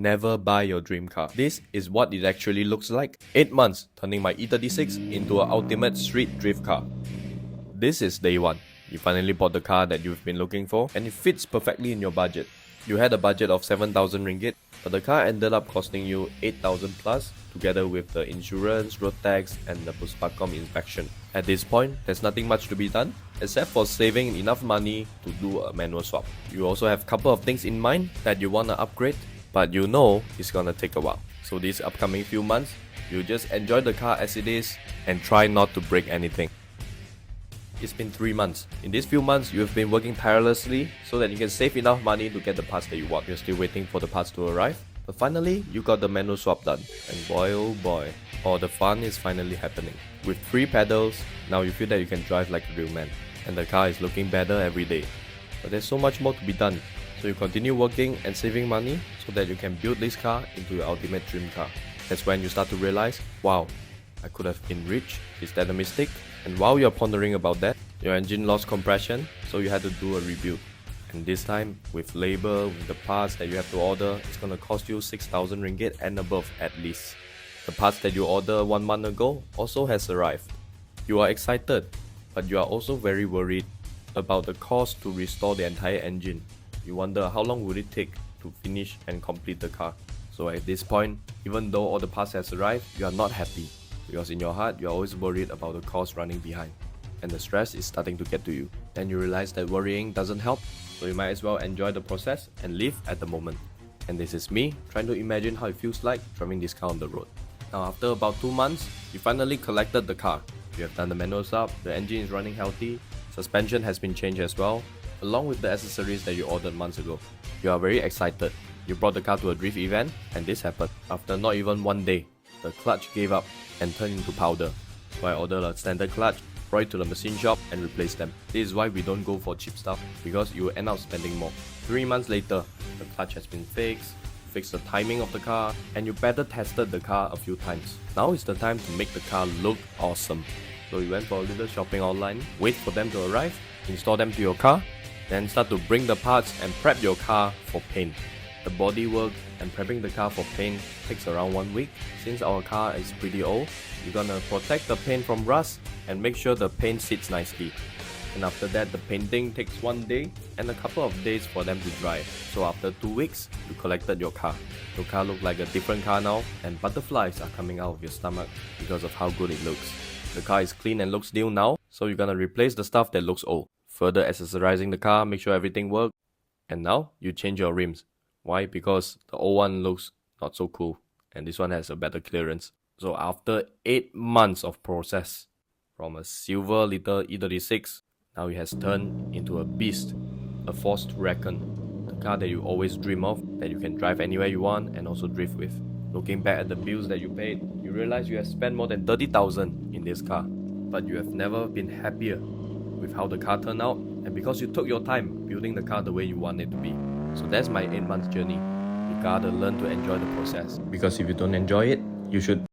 Never buy your dream car. This is what it actually looks like. 8 months, turning my E36 into an ultimate street drift car. This is day 1. You finally bought the car that you've been looking for, and it fits perfectly in your budget. You had a budget of 7,000 ringgit, but the car ended up costing you 8,000 plus, together with the insurance, road tax, and the Puspacom inspection. At this point, there's nothing much to be done, except for saving enough money to do a manual swap. You also have a couple of things in mind that you wanna upgrade, but you know it's gonna take a while. So these upcoming few months, you just enjoy the car as it is and try not to break anything. It's been 3 months. In these few months, you have been working tirelessly so that you can save enough money to get the parts that you want. You're still waiting for the parts to arrive, but finally, you got the manual swap done. And boy oh boy, all the fun is finally happening. With 3 pedals, now you feel that you can drive like a real man. And the car is looking better every day. But there's so much more to be done. So you continue working and saving money so that you can build this car into your ultimate dream car. That's when you start to realize, wow, I could have been rich, is that a mistake? And while you're pondering about that, your engine lost compression, so you had to do a rebuild. And this time, with labor, with the parts that you have to order, it's gonna cost you 6,000 ringgit and above at least. The parts that you ordered 1 month ago also has arrived. You are excited, but you are also very worried about the cost to restore the entire engine. You wonder how long would it take to finish and complete the car. So at this point, even though all the parts has arrived, you are not happy. Because in your heart, you are always worried about the cost running behind. And the stress is starting to get to you. Then you realize that worrying doesn't help, so you might as well enjoy the process and live at the moment. And this is me trying to imagine how it feels like driving this car on the road. Now after about 2 months, you finally collected the car. You have done the manual swap, the engine is running healthy, suspension has been changed as well, along with the accessories that you ordered months ago. You are very excited. You brought the car to a drift event, and this happened. After not even 1 day, the clutch gave up and turned into powder. So I ordered a standard clutch, brought it to the machine shop and replaced them. This is why we don't go for cheap stuff, because you will end up spending more. 3 months later, the clutch has been fixed the timing of the car, and you better tested the car a few times. Now is the time to make the car look awesome. So you went for a little shopping online, wait for them to arrive, install them to your car, then start to bring the parts and prep your car for paint. The body work and prepping the car for paint takes around 1 week. Since our car is pretty old, you're gonna protect the paint from rust and make sure the paint sits nicely. And after that, the painting takes 1 day and a couple of days for them to dry. So after 2 weeks, you collected your car. Your car looks like a different car now, and butterflies are coming out of your stomach because of how good it looks. The car is clean and looks new now, so you're gonna replace the stuff that looks old. Further accessorizing the car, make sure everything works. And now, you change your rims. Why? Because the old one looks not so cool, and this one has a better clearance. So after 8 months of process, from a silver little E36, now it has turned into a beast, a force to reckon. The car that you always dream of, that you can drive anywhere you want and also drift with. Looking back at the bills that you paid, you realize you have spent more than 30,000 in this car. But you have never been happier with how the car turned out, and because you took your time building the car the way you want it to be. So that's my 8 months journey. You gotta learn to enjoy the process. Because if you don't enjoy it, you should